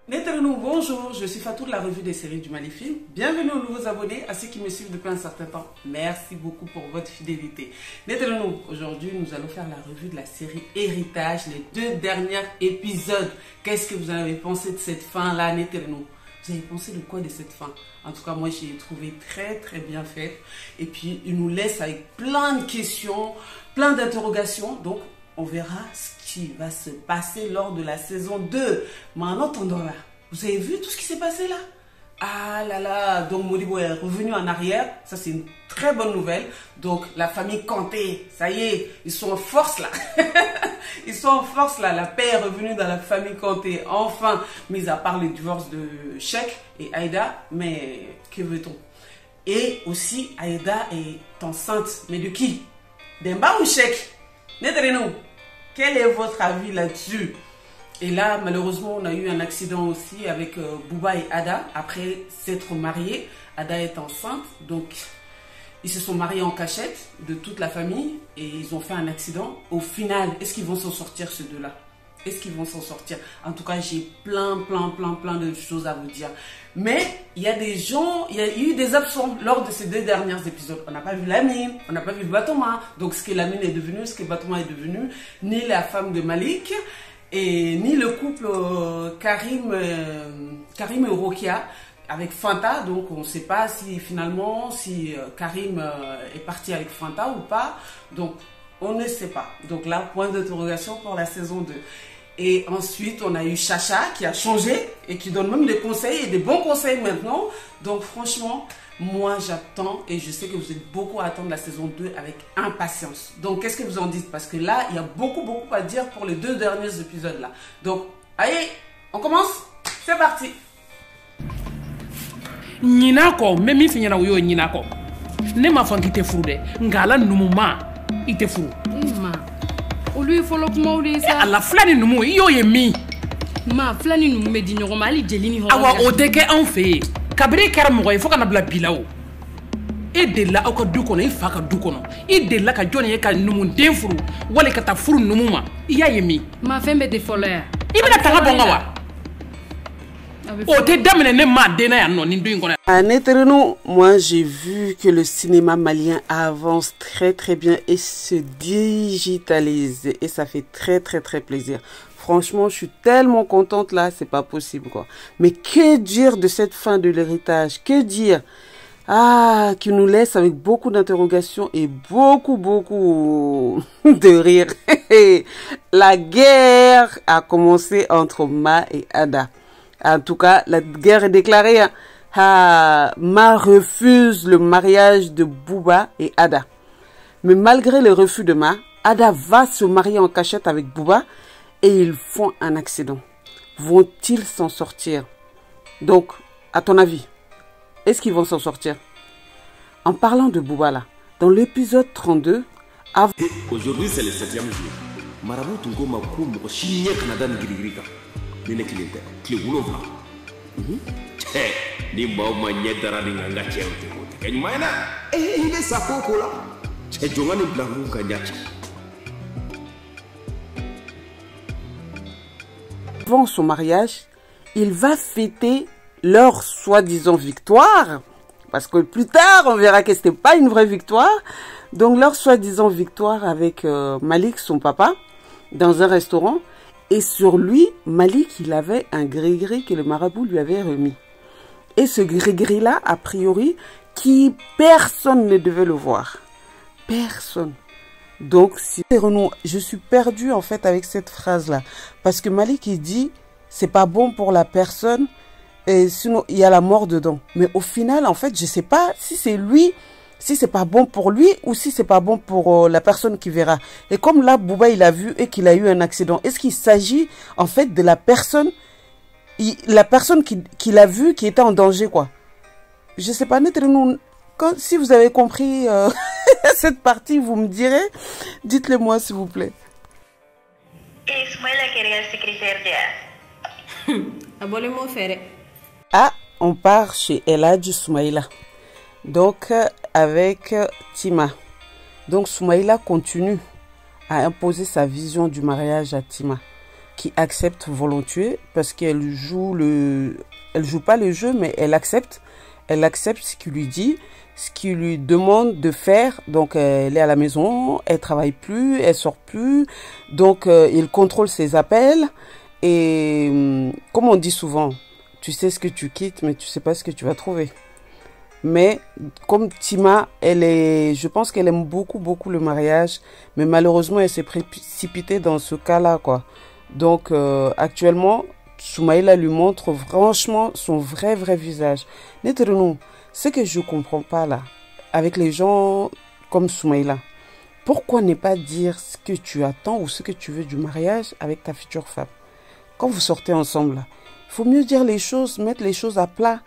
Neterenou, bonjour, je suis Fatou de la revue des séries du Malifilm. Bienvenue aux nouveaux abonnés, à ceux qui me suivent depuis un certain temps. Merci beaucoup pour votre fidélité. Neterenou, aujourd'hui nous allons faire la revue de la série Héritage, les 2 derniers épisodes. Qu'est-ce que vous en avez pensé de cette fin-là, Neterenou? Vous avez pensé de quoi de cette fin? En tout cas, moi, j'ai trouvé très bien faite. Et puis, il nous laisse avec plein de questions, plein d'interrogations. Donc, on verra ce qui va se passer lors de la saison 2. Mais en attendant là, vous avez vu tout ce qui s'est passé là? Ah là là, donc Modibo est revenu en arrière. Ça, c'est une très bonne nouvelle. Donc, la famille Kanté, ça y est, ils sont en force là. Ils sont en force là. La paix est revenue dans la famille Kanté. Enfin, mis à part le divorce de Cheikh et Aïda. Mais que veut-on? Et aussi, Aïda est enceinte. Mais de qui? Demba ou Cheikh? Neterenou, quel est votre avis là-dessus? Et là, malheureusement, on a eu un accident aussi avec Bouba et Ada. Après s'être mariés, Ada est enceinte. Donc, ils se sont mariés en cachette de toute la famille. Et ils ont fait un accident. Au final, est-ce qu'ils vont s'en sortir, ces deux-là? Est-ce qu'ils vont s'en sortir? En tout cas, j'ai plein de choses à vous dire. Mais il y a des gens, il y a eu des absents lors de ces 2 derniers épisodes. On n'a pas vu Lamine, on n'a pas vu Batoma. Donc, ce que Lamine est devenu, ce que Batoma est devenu, ni la femme de Malik, et ni le couple Karim et Rokia avec Fanta. Donc, on ne sait pas si finalement, si Karim est parti avec Fanta ou pas. Donc, on ne sait pas. Donc là, point d'interrogation pour la saison 2. Et ensuite, on a eu Chacha qui a changé et qui donne même des conseils et des bons conseils maintenant. Donc franchement, moi j'attends et je sais que vous êtes beaucoup à attendre la saison 2 avec impatience. Donc qu'est-ce que vous en dites? Parce que là, il y a beaucoup à dire pour les 2 derniers épisodes là. Donc, allez, on commence? C'est parti! Ninako, même si tu es Ninako. Ne m'a fait quitter Foudé. Ngala Nouma, il te fout. Lui follow kuma uli sa ala flani numu iyo ye mi ma flani numu me di nyoma ali jelini ho awa oteke an fe kabiri kɛra mɔgɔ ye fo kana bila bilawo e de la aw ka du kɔnɔ i fa ka du kɔnɔ i de la ka jɔn ye ka numu den furu wali ka taa furu numu ma i y'a ye mi ma fɛn bɛ tɛ fɔlɔ ya i bɛna tanga bɔ n ka wa o tɛ daminɛ ne ma den na yan nɔ nin don in kɔnɔ. À Neterenou, moi j'ai vu que le cinéma malien avance très bien et se digitalise et ça fait très plaisir. Franchement, je suis tellement contente là, c'est pas possible quoi. Mais que dire de cette fin de l'héritage? Que dire? Ah, qui nous laisse avec beaucoup d'interrogations et beaucoup de rire. La guerre a commencé entre Ma et Ada. En tout cas, la guerre est déclarée. Ma refuse le mariage de Bouba et Ada. Mais malgré le refus de Ma, Ada va se marier en cachette avec Bouba et ils font un accident. Vont-ils s'en sortir? Donc, à ton avis, est-ce qu'ils vont s'en sortir? En parlant de Bouba là, dans l'épisode 32, aujourd'hui c'est le 7e jour. Marabout Tungo Makou Mochinia Canada Ngirika. Nene Kilinte, Kiwulovla. Ni Bauma Yedara Nanga Chelsea. Can you mind that? Il est sa cocola. C'est Jongani Blanco Kanyachi. Avant son mariage, il va fêter leur soi-disant victoire. Parce que plus tard, on verra que ce n'était pas une vraie victoire. Donc, leur soi-disant victoire avec Malik, son papa, dans un restaurant. Et sur lui, Malik, il avait un gris-gris que le marabout lui avait remis. Et ce gris-gris-là, a priori, qui personne ne devait le voir. Personne. Donc, si je suis perdue en fait avec cette phrase-là. Parce que Malik, il dit, c'est pas bon pour la personne, et sinon, il y a la mort dedans. Mais au final, en fait, je sais pas si c'est lui, si c'est pas bon pour lui ou si c'est pas bon pour la personne qui verra. Et comme là, Bouba, il a vu et qu'il a eu un accident, est-ce qu'il s'agit en fait de la personne qu'il a vu qui était en danger, quoi? Je sais pas, si vous avez compris cette partie, vous me direz. Dites-le moi, s'il vous plaît. Ah, on part chez Eladji Soumaïla. Donc, avec Tima. Donc, Soumaïla continue à imposer sa vision du mariage à Tima. qui accepte volontiers parce qu'elle joue elle joue pas le jeu, mais elle accepte ce qu'il lui dit, ce qu'il lui demande de faire. Donc elle est à la maison, elle travaille plus, elle sort plus, donc il contrôle ses appels. Et comme on dit souvent, tu sais ce que tu quittes, mais tu sais pas ce que tu vas trouver. Mais comme Tima, je pense qu'elle aime beaucoup, beaucoup le mariage, mais malheureusement, elle s'est précipitée dans ce cas-là, quoi. Donc, actuellement, Soumaïla lui montre franchement son vrai visage. Nettement, ce que je comprends pas là, avec les gens comme Soumaïla, pourquoi ne pas dire ce que tu attends ou ce que tu veux du mariage avec ta future femme? Quand vous sortez ensemble, là, il faut mieux dire les choses, mettre les choses à plat,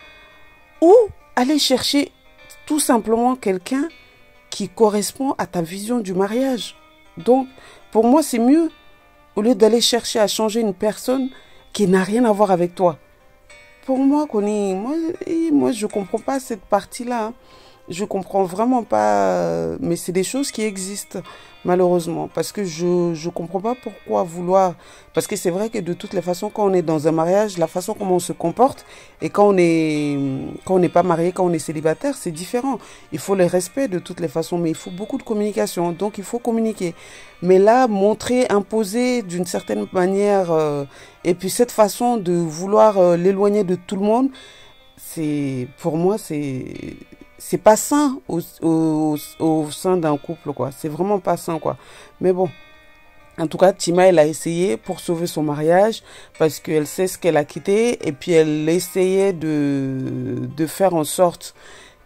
ou aller chercher tout simplement quelqu'un qui correspond à ta vision du mariage. Donc, pour moi, c'est mieux, au lieu d'aller chercher à changer une personne qui n'a rien à voir avec toi. Pour moi, Connie, moi je comprends pas cette partie-là. Hein. Je comprends vraiment pas, mais c'est des choses qui existent, malheureusement, parce que je comprends pas pourquoi vouloir, parce que c'est vrai que de toutes les façons, quand on est dans un mariage, la façon comment on se comporte, et quand on n'est pas marié, quand on est célibataire, c'est différent. Il faut le respect de toutes les façons, mais il faut beaucoup de communication, donc il faut communiquer. Mais là, montrer, imposer d'une certaine manière, et puis cette façon de vouloir l'éloigner de tout le monde, pour moi, c'est pas sain au sein d'un couple, quoi. C'est vraiment pas sain, quoi. Mais bon, en tout cas, Tima, elle a essayé pour sauver son mariage parce qu'elle sait ce qu'elle a quitté et puis elle essayait de faire en sorte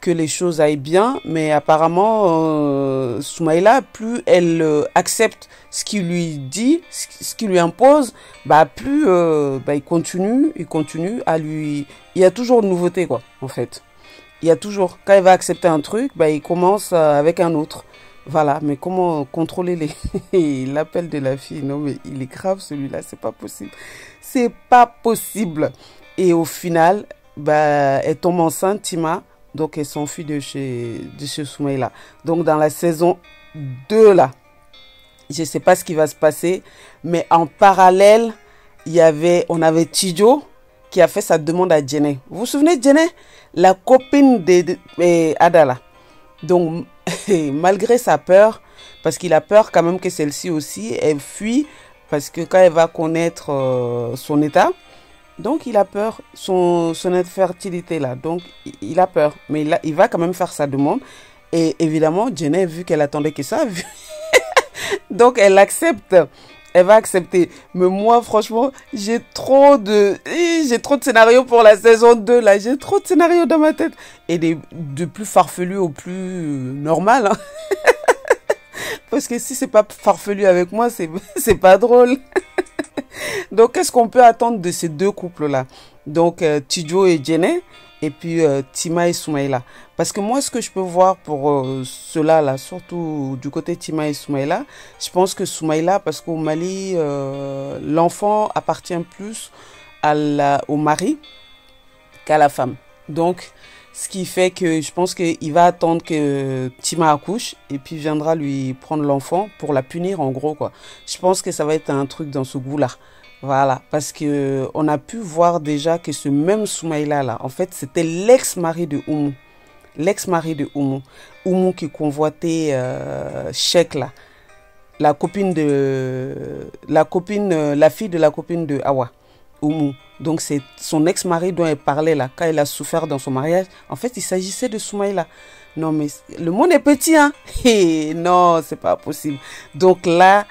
que les choses aillent bien. Mais apparemment, Soumaïla, plus elle accepte ce qu'il lui dit, ce qu'il lui impose, plus il continue à lui... Il y a toujours de nouveautés, quoi, en fait. Il y a toujours, quand il va accepter un truc, il commence avec un autre. Voilà, mais comment contrôler l'appel de la fille? Non, mais il est grave celui-là, c'est pas possible. C'est pas possible. Et au final, elle tombe enceinte, Tima, donc elle s'enfuit de chez Soumaïla. Donc dans la saison 2, là, je sais pas ce qui va se passer, mais en parallèle, on avait Tidjo qui a fait sa demande à Djené. Vous vous souvenez de Djené? La copine d'Adala. Donc, malgré sa peur, parce qu'il a peur quand même que celle-ci aussi, elle fuit, parce que quand elle va connaître son état, donc il a peur, son infertilité là, donc il a peur, mais il va quand même faire sa demande, et évidemment, Djené, vu qu'elle attendait que ça, donc elle accepte. Elle va accepter. Mais moi, franchement, j'ai trop de scénarios pour la saison 2, là. J'ai trop de scénarios dans ma tête. Et de plus farfelu au plus normal, hein. Parce que si c'est pas farfelu avec moi, c'est pas drôle. Donc, qu'est-ce qu'on peut attendre de ces deux couples-là? Donc, Tidjo et Djené, et puis Tima et Soumaïla. Parce que moi, ce que je peux voir pour cela, là, surtout du côté Tima et Soumaïla, je pense que Soumaïla, parce qu'au Mali, l'enfant appartient plus au mari qu'à la femme. Donc, ce qui fait que je pense qu'il va attendre que Tima accouche et puis viendra lui prendre l'enfant pour la punir, en gros, quoi. Je pense que ça va être un truc dans ce goût-là. Voilà, parce que on a pu voir déjà que ce même Soumaïla là, en fait, c'était l'ex-mari de Oumou. L'ex-mari de Oumou. Oumou qui convoitait Cheikh là. La fille de la copine de Awa. Oumou. Donc c'est son ex-mari dont elle parlait là, quand elle a souffert dans son mariage. En fait, il s'agissait de Soumaïla. Non mais le monde est petit, hein. Et non, c'est pas possible. Donc là,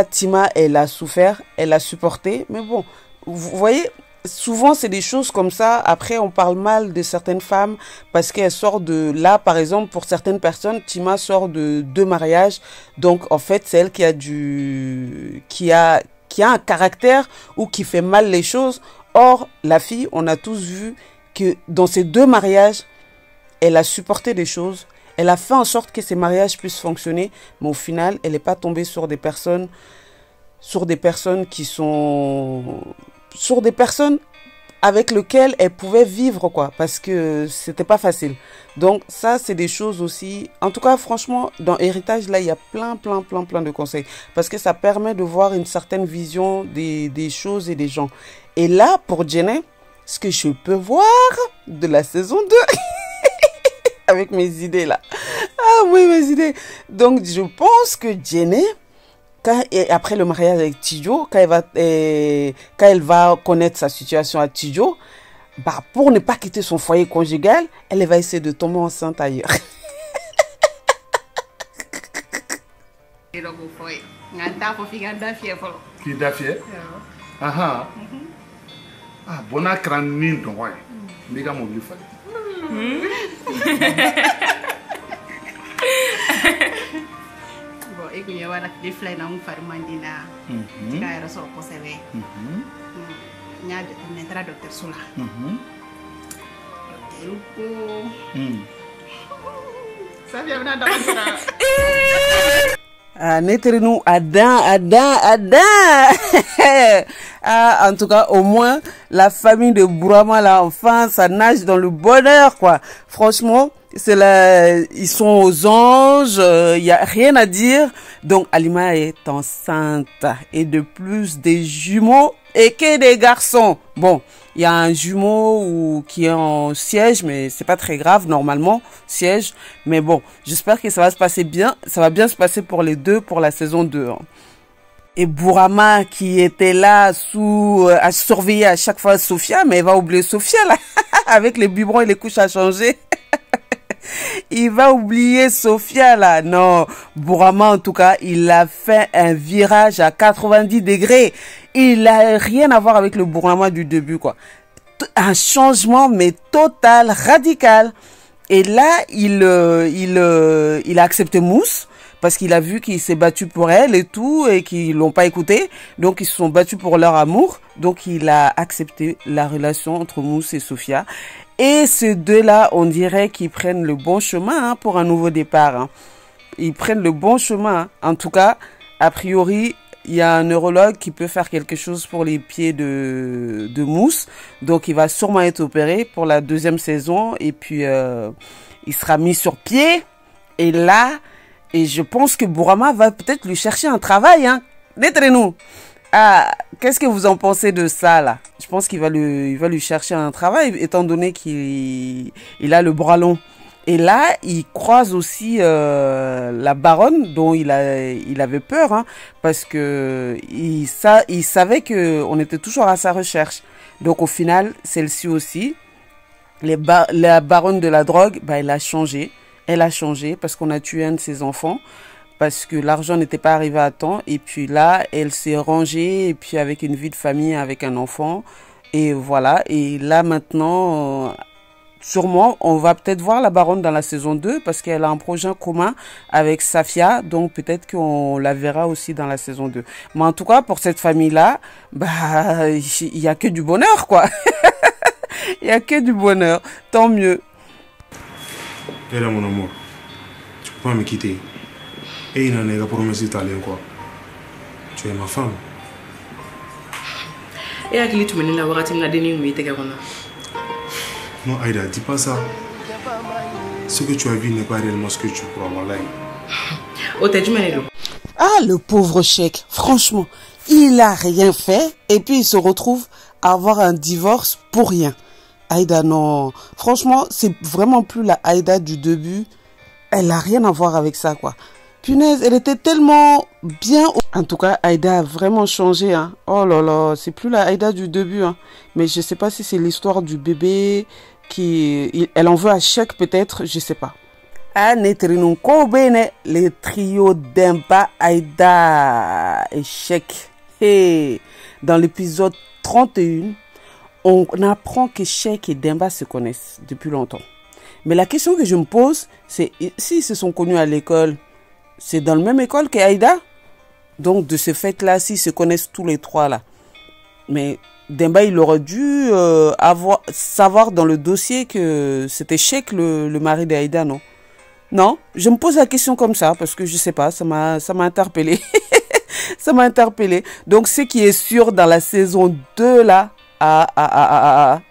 Tima, elle a souffert, elle a supporté. Mais bon, vous voyez, souvent c'est des choses comme ça. Après, on parle mal de certaines femmes parce qu'elles sortent de là, par exemple, pour certaines personnes, Tima sort de 2 mariages. Donc, en fait, c'est elle qui a un caractère ou qui fait mal les choses. Or, la fille, on a tous vu que dans ces 2 mariages, elle a supporté des choses. Elle a fait en sorte que ces mariages puissent fonctionner, mais au final, elle n'est pas tombée sur des personnes qui sont... Sur des personnes avec lequel elle pouvait vivre, quoi, parce que c'était pas facile. Donc ça, c'est des choses aussi. En tout cas, franchement, dans Héritage, là, il y a plein de conseils, parce que ça permet de voir une certaine vision des choses et des gens. Et là, pour Jenny, ce que je peux voir de la saison 2, avec mes idées là. Ah oui, mes idées. Donc, je pense que Jenny, après le mariage avec Tidjo, quand elle va connaître sa situation à Tidjo, bah, pour ne pas quitter son foyer conjugal, elle va essayer de tomber enceinte ailleurs. Qui dafié? Ah, bon, à crâne, donc, ouais. Mais comment vous faites? Bon, et que y a des fleurs dans mon farmandina. Tu as reçu au conseil. Il y a un docteur Soula. Ça vient dans Netrenu Adam. Ah, en tout cas, au moins, la famille de Bourama, là, enfin, ça nage dans le bonheur, quoi. Franchement, c'est là, ils sont aux anges, il y a rien à dire. Donc, Alima est enceinte. Et de plus, des jumeaux et que des garçons. Bon, il y a un jumeau qui est en siège, mais c'est pas très grave, normalement, siège. Mais bon, j'espère que ça va se passer bien. Ça va bien se passer pour les deux, pour la saison 2. Hein. Et Bourama, qui était là à surveiller à chaque fois Sophia, mais elle va oublier Sophia, là, avec les biberons et les couches à changer. Il va oublier Sophia, là. Non, Bourama, en tout cas, il a fait un virage à 90 degrés. Il n'a rien à voir avec le Bourama du début, quoi. Un changement, mais total, radical. Et là, il a accepté Mousse, parce qu'il a vu qu'il s'est battu pour elle et tout, et qu'ils l'ont pas écouté. Donc, ils se sont battus pour leur amour. Donc, il a accepté la relation entre Mousse et Sophia. Et ces deux-là, on dirait qu'ils prennent le bon chemin, hein, pour un nouveau départ. Hein. Ils prennent le bon chemin. Hein. En tout cas, a priori, il y a un neurologue qui peut faire quelque chose pour les pieds de Mousse. Donc, il va sûrement être opéré pour la deuxième saison. Et puis, il sera mis sur pied. Et là, je pense que Bourama va peut-être lui chercher un travail. Hein. D'être-nous. Ah, qu'est-ce que vous en pensez de ça, là? Je pense qu'il va lui chercher un travail, étant donné qu'il a le bras long. Et là, il croise aussi la baronne, dont il avait peur, hein, parce que il savait que on était toujours à sa recherche. Donc, au final, celle-ci aussi, la baronne de la drogue, bah, elle a changé. Elle a changé parce qu'on a tué un de ses enfants. Parce que l'argent n'était pas arrivé à temps. Et puis là, elle s'est rangée, et puis avec une vie de famille, avec un enfant. Et voilà. Et là, maintenant, sûrement, on va peut-être voir la baronne dans la saison 2, parce qu'elle a un projet commun avec Safia. Donc, peut-être qu'on la verra aussi dans la saison 2. Mais en tout cas, pour cette famille-là, bah, il n'y a que du bonheur, quoi. Il n'y a que du bonheur. Tant mieux. Et là, mon amour, tu peux pas me quitter. Et il n'en est pas promesse italien, quoi. Tu es ma femme. Et à qui tu me dis la voix, tu m'as donné une idée. Non, Aïda, dis pas ça. Ce que tu as vu n'est pas réellement ce que tu crois, Wallah. Oh, t'as du mal. Ah, le pauvre Cheikh, franchement, il a rien fait, et puis il se retrouve à avoir un divorce pour rien. Aïda, non. Franchement, c'est vraiment plus la Aïda du début. Elle a rien à voir avec ça, quoi. Punaise, elle était tellement bien. En tout cas, Aïda a vraiment changé. Hein. Oh là là, c'est plus la Aïda du début. Hein. Mais je sais pas si c'est l'histoire du bébé elle en veut à Cheikh peut-être, je sais pas. Ah, le trio Demba, Aïda et Cheikh. Hey. Dans l'épisode 31, on apprend que Cheikh et Demba se connaissent depuis longtemps. Mais la question que je me pose, c'est s'ils se sont connus à l'école, c'est dans la même école qu'Aïda. Donc, de ce fait-là, s'ils se connaissent tous les trois, là. Mais Demba, il aurait dû savoir dans le dossier que c'était Cheikh, le mari d'Aïda, non? Non, je me pose la question comme ça, parce que je sais pas, ça m'a interpellé. Ça m'a interpellé. Donc, ce qui est sûr dans la saison 2, là,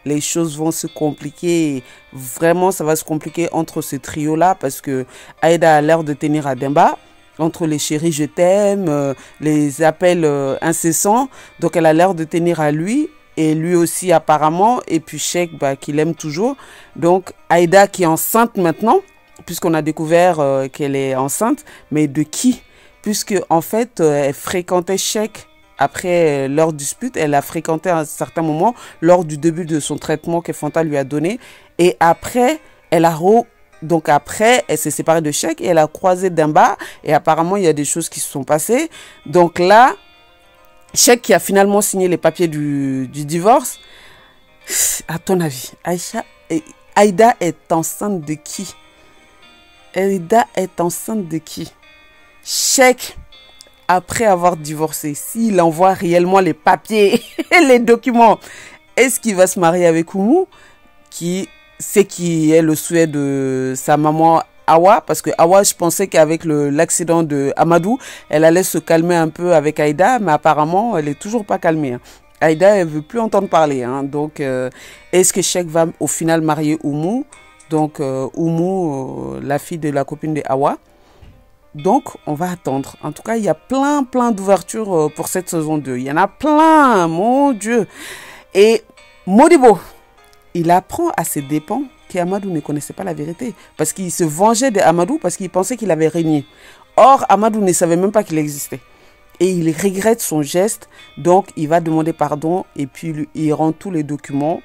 les choses vont se compliquer. Vraiment, ça va se compliquer entre ce trio-là parce que Aïda a l'air de tenir à Demba. Entre les chéris, je t'aime, les appels incessants. Donc, elle a l'air de tenir à lui. Et lui aussi, apparemment. Et puis, Cheikh, qu'il aime toujours. Donc, Aïda qui est enceinte maintenant, puisqu'on a découvert qu'elle est enceinte. Mais de qui? Puisque, en fait, elle fréquentait Cheikh. Après leur dispute, elle a fréquenté à un certain moment lors du début de son traitement que Fanta lui a donné. Et après, elle s'est séparée de Cheikh et elle a croisé Demba. Et apparemment, il y a des choses qui se sont passées. Donc là, Cheikh qui a finalement signé les papiers du divorce. À ton avis, Aïda est enceinte de qui? Aïda est enceinte de qui? Cheikh, après avoir divorcé, s'il envoie réellement les papiers et les documents, est-ce qu'il va se marier avec Oumou, qui est le souhait de sa maman Awa? Parce que Awa, je pensais qu'avec l'accident de Amadou, elle allait se calmer un peu avec Aïda, mais apparemment, elle est toujours pas calmée. Aïda, elle veut plus entendre parler. Donc, est-ce que Cheikh va au final marier Oumou? Donc, Oumou, la fille de la copine de Awa. Donc, on va attendre. En tout cas, il y a plein d'ouvertures pour cette saison 2. Il y en a plein, mon Dieu. Et Modibo, il apprend à ses dépens qu'Amadou ne connaissait pas la vérité. Parce qu'il se vengeait d'Amadou parce qu'il pensait qu'il avait régné. Or, Amadou ne savait même pas qu'il existait. Et il regrette son geste. Donc, il va demander pardon et puis il rend tous les documents.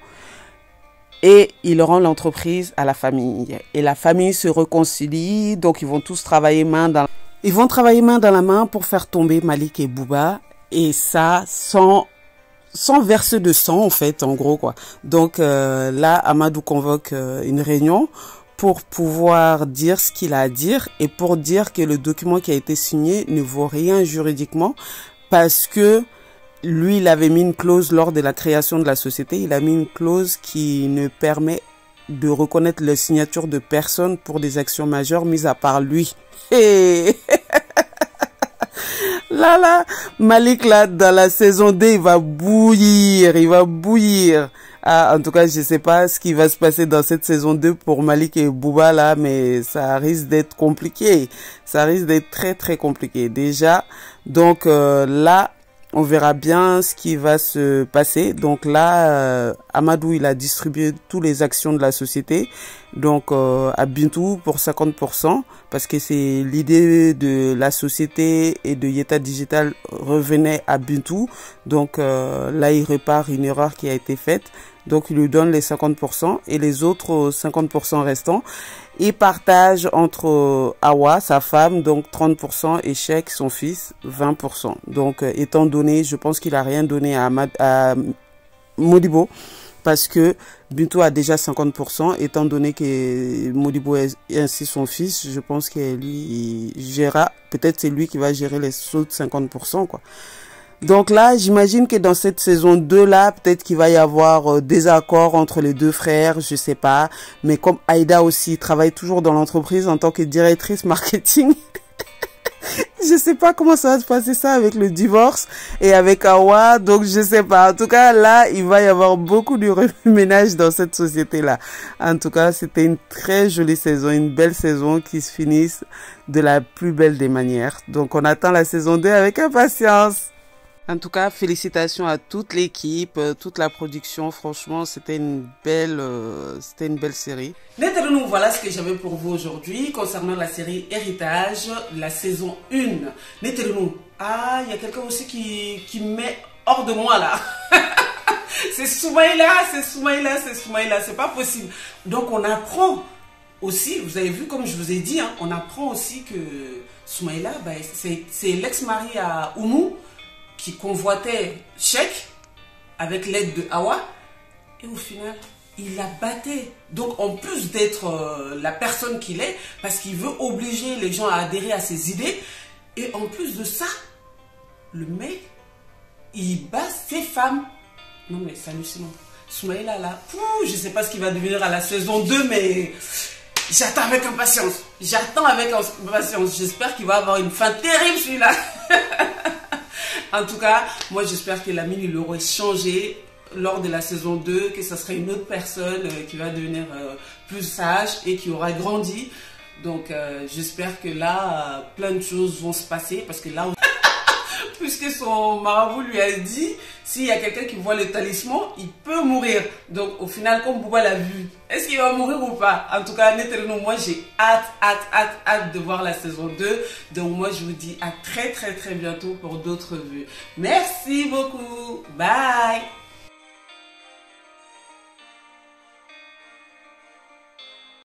Et il rend l'entreprise à la famille. Et la famille se réconcilie. Donc, ils vont tous travailler main dans la main pour faire tomber Malik et Bouba. Et ça, sans verser de sang, en fait, en gros, quoi. Donc, là, Amadou convoque une réunion pour pouvoir dire ce qu'il a à dire et pour dire que le document qui a été signé ne vaut rien juridiquement parce que lui, il avait mis une clause lors de la création de la société. Il a mis une clause qui ne permet de reconnaître la signature de personne pour des actions majeures, mis à part lui. Hey. Là, Malik, là, dans la saison 2, il va bouillir. Ah, en tout cas, je sais pas ce qui va se passer dans cette saison 2 pour Malik et Bouba, là, mais ça risque d'être compliqué. Ça risque d'être très compliqué. Déjà, donc là, on verra bien ce qui va se passer. Donc là, Amadou, il a distribué toutes les actions de la société. Donc à Bintou pour 50%. Parce que c'est l'idée de la société et de Yeta Digital revenait à Bintou. Donc là, il répare une erreur qui a été faite. Donc il lui donne les 50% et les autres 50% restants. Il partage entre Awa, sa femme, donc 30%, et Cheikh, son fils, 20%. Donc, étant donné, je pense qu'il a rien donné à Modibo, parce que Bintou a déjà 50%, étant donné que Modibo est ainsi son fils, je pense que lui, il gérera, peut-être c'est lui qui va gérer les autres 50%, quoi. Donc là, j'imagine que dans cette saison 2 là, peut-être qu'il va y avoir des accords entre les deux frères, je sais pas. Mais comme Aïda aussi travaille toujours dans l'entreprise en tant que directrice marketing, je sais pas comment ça va se passer ça avec le divorce et avec Awa. Donc je sais pas. En tout cas, là, il va y avoir beaucoup de remue-ménage dans cette société là. En tout cas, c'était une très jolie saison, une belle saison qui se finisse de la plus belle des manières. Donc on attend la saison 2 avec impatience. En tout cas, félicitations à toute l'équipe, toute la production. Franchement, c'était une belle série. Maintenant, voilà ce que j'avais pour vous aujourd'hui concernant la série Héritage, la saison 1. Maintenant, ah, il y a quelqu'un aussi qui me met hors de moi là. C'est Soumaïla, c'est pas possible. Donc, on apprend aussi, vous avez vu comme je vous ai dit, hein, on apprend aussi que Soumaïla, c'est l'ex-mari à Oumou, qui convoitait Cheikh avec l'aide de Awa et au final il la battait. Donc en plus d'être la personne qu'il est, parce qu'il veut obliger les gens à adhérer à ses idées, et en plus de ça, le mec il bat ses femmes. Non mais c'est hallucinant. Soumaïla là, je sais pas ce qu'il va devenir à la saison 2, mais j'attends avec impatience. J'espère qu'il va avoir une fin terrible celui-là. En tout cas, moi j'espère que Lamine il aurait changé lors de la saison 2 que ça serait une autre personne qui va devenir plus sage et qui aura grandi. Donc j'espère que là, plein de choses vont se passer parce que là, puisque son marabout lui a dit, s'il y a quelqu'un qui voit le talisman, il peut mourir. Donc au final, comme Bouba l'a vu, est-ce qu'il va mourir ou pas? En tout cas, Neteleno, moi j'ai hâte de voir la saison 2. Donc moi je vous dis à très bientôt pour d'autres vues. Merci beaucoup. Bye.